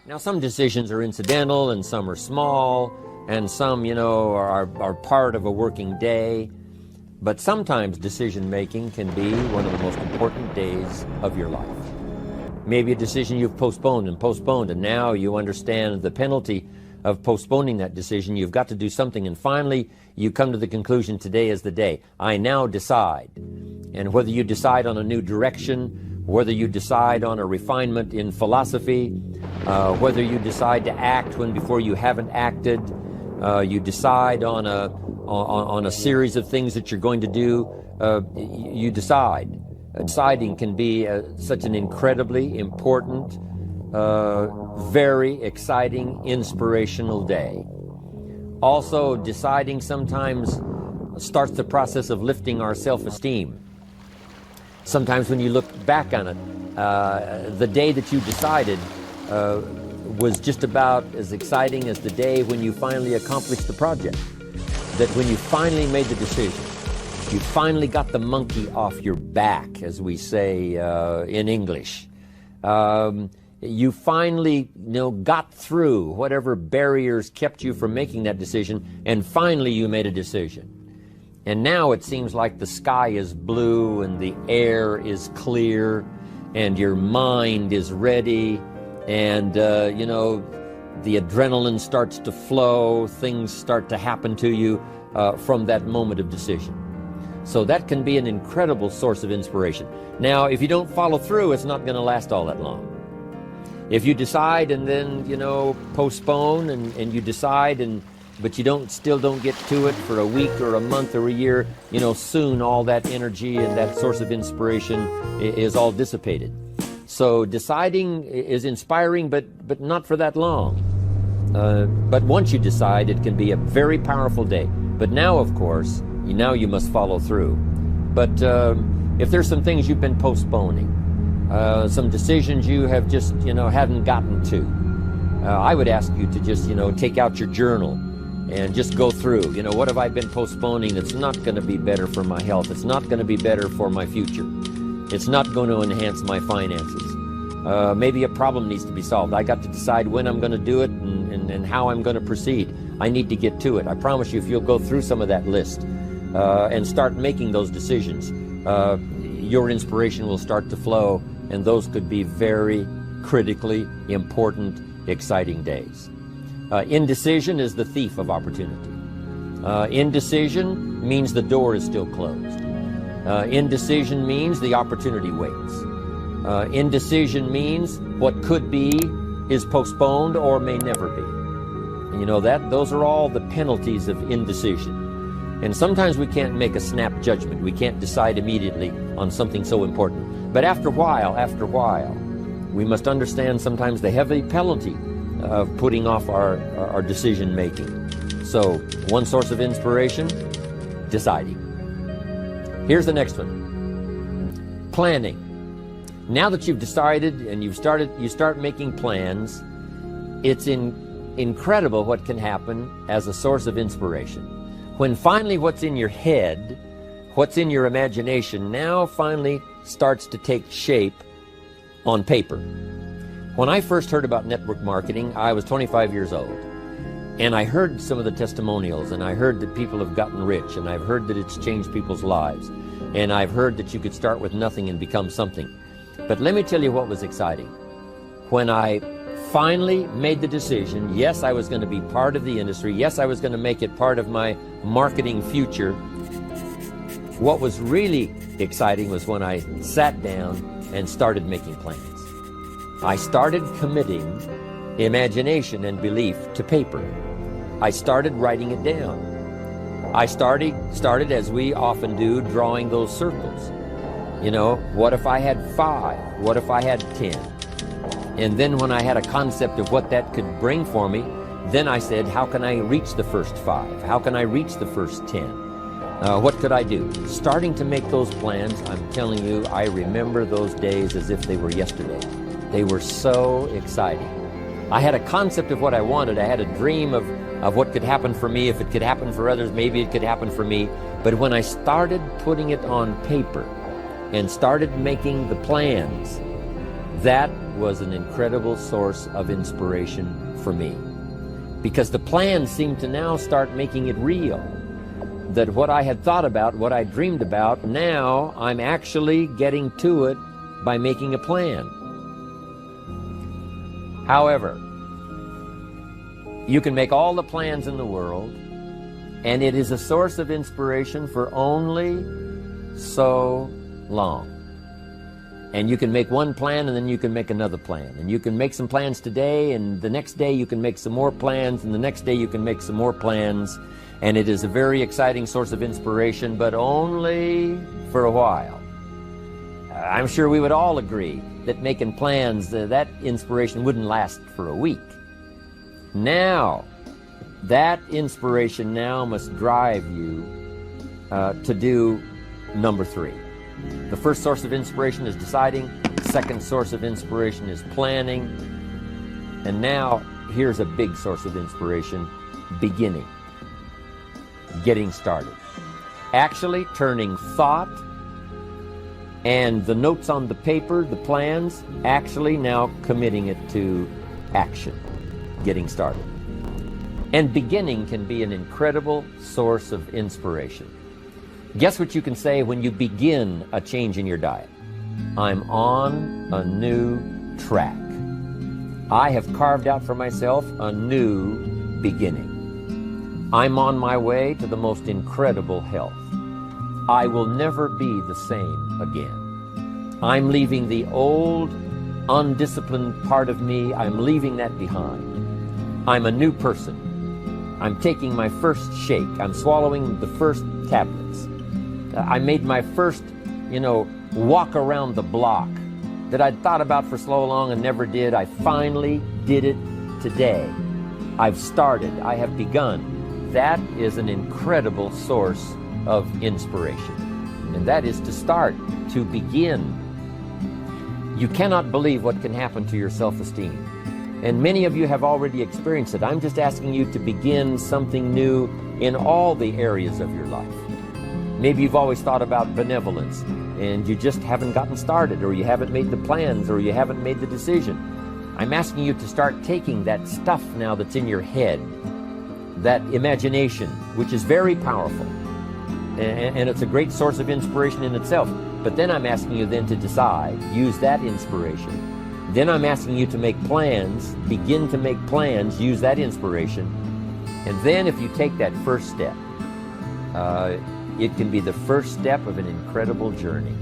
Now, some decisions are incidental and some are small, and some, are part of a working day. But sometimes decision-making can be one of the most important days of your life. Maybe a decision you've postponed, and now you understand the penalty of postponing that decision. You've got to do something, and finally you come to the conclusion, today is the day. I now decide. And whether you decide on a new direction, whether you decide on a refinement in philosophy, whether you decide to act when before you haven't acted, you decide on a series of things that you're going to do, you decide. Deciding can be such an incredibly important, very exciting, inspirational day. Also, deciding sometimes starts the process of lifting our self-esteem. Sometimes when you look back on it, the day that you decided was just about as exciting as the day when you finally accomplished the project. That when you finally made the decision, you finally got the monkey off your back, as we say in English. You finally, got through whatever barriers kept you from making that decision, and finally you made a decision. And now it seems like the sky is blue and the air is clear and your mind is ready, and the adrenaline starts to flow, things start to happen to you from that moment of decision. So that can be an incredible source of inspiration. Now, if you don't follow through, it's not going to last all that long. If you decide and then, postpone and you decide, but you still don't get to it for a week or a month or a year, soon all that energy and that source of inspiration is all dissipated. So deciding is inspiring, but not for that long. But once you decide, it can be a very powerful day. But now, of course, now you must follow through. But if there's some things you've been postponing, some decisions you have just, haven't gotten to, I would ask you to just, take out your journal and just go through, what have I been postponing that's not going to be better for my health? It's not going to be better for my future. It's not going to enhance my finances. Maybe a problem needs to be solved. I got to decide when I'm going to do it and how I'm going to proceed. I need to get to it. I promise you, if you'll go through some of that list and start making those decisions, your inspiration will start to flow, and those could be very critically important, exciting days. Indecision is the thief of opportunity. Indecision means the door is still closed. Indecision means the opportunity waits. Indecision means what could be is postponed or may never be. Those are all the penalties of indecision. And sometimes we can't make a snap judgment. We can't decide immediately on something so important. But after a while, we must understand sometimes the heavy penalty of putting off our decision making. So, one source of inspiration, deciding. Here's the next one. Planning. Now that you've decided and you start making plans, it's incredible what can happen as a source of inspiration. When finally what's in your head, what's in your imagination, now finally starts to take shape on paper. When I first heard about network marketing, I was 25 years old. And I heard some of the testimonials, and I heard that people have gotten rich, and I've heard that it's changed people's lives. And I've heard that you could start with nothing and become something. But let me tell you what was exciting. When I finally made the decision, yes, I was going to be part of the industry, yes, I was going to make it part of my marketing future, what was really exciting was when I sat down and started making plans. I started committing imagination and belief to paper. I started writing it down. I started as we often do, drawing those circles. What if I had 5? What if I had 10? And then when I had a concept of what that could bring for me, then I said, how can I reach the first 5? How can I reach the first 10? What could I do? Starting to make those plans, I'm telling you, I remember those days as if they were yesterday. They were so exciting. I had a concept of what I wanted. I had a dream of what could happen for me. If it could happen for others, maybe it could happen for me. But when I started putting it on paper and started making the plans, That was an incredible source of inspiration for me, because the plans seemed to now start making it real. That what I had thought about, what I dreamed about, now I'm actually getting to it by making a plan. However, you can make all the plans in the world, and it is a source of inspiration for only so long. And you can make one plan, and then you can make another plan. And you can make some plans today, and the next day you can make some more plans, and the next day you can make some more plans. And it is a very exciting source of inspiration, but only for a while. I'm sure we would all agree that making plans, that inspiration wouldn't last for a week. Now, that inspiration now must drive you to do number 3. The first source of inspiration is deciding. The second source of inspiration is planning. And now, here's a big source of inspiration: beginning. Getting started. Actually turning thought and the notes on the paper, the plans, actually now committing it to action. Getting started. And beginning can be an incredible source of inspiration. Guess what you can say when you begin a change in your diet? I'm on a new track. I have carved out for myself a new beginning. I'm on my way to the most incredible health. I will never be the same again. I'm leaving the old, undisciplined part of me. I'm leaving that behind. I'm a new person. I'm taking my first shake. I'm swallowing the first tablets. I made my first, walk around the block that I'd thought about for so long and never did. I finally did it today. I've started. I have begun. That is an incredible source of inspiration. And that is to start, to begin. You cannot believe what can happen to your self-esteem. And many of you have already experienced it. I'm just asking you to begin something new in all the areas of your life. Maybe you've always thought about benevolence, and you just haven't gotten started, or you haven't made the plans, or you haven't made the decision. I'm asking you to start taking that stuff now that's in your head, that imagination, which is very powerful, and it's a great source of inspiration in itself. But then I'm asking you then to decide, use that inspiration. Then I'm asking you to make plans, begin to make plans, use that inspiration. And then if you take that first step, it can be the first step of an incredible journey.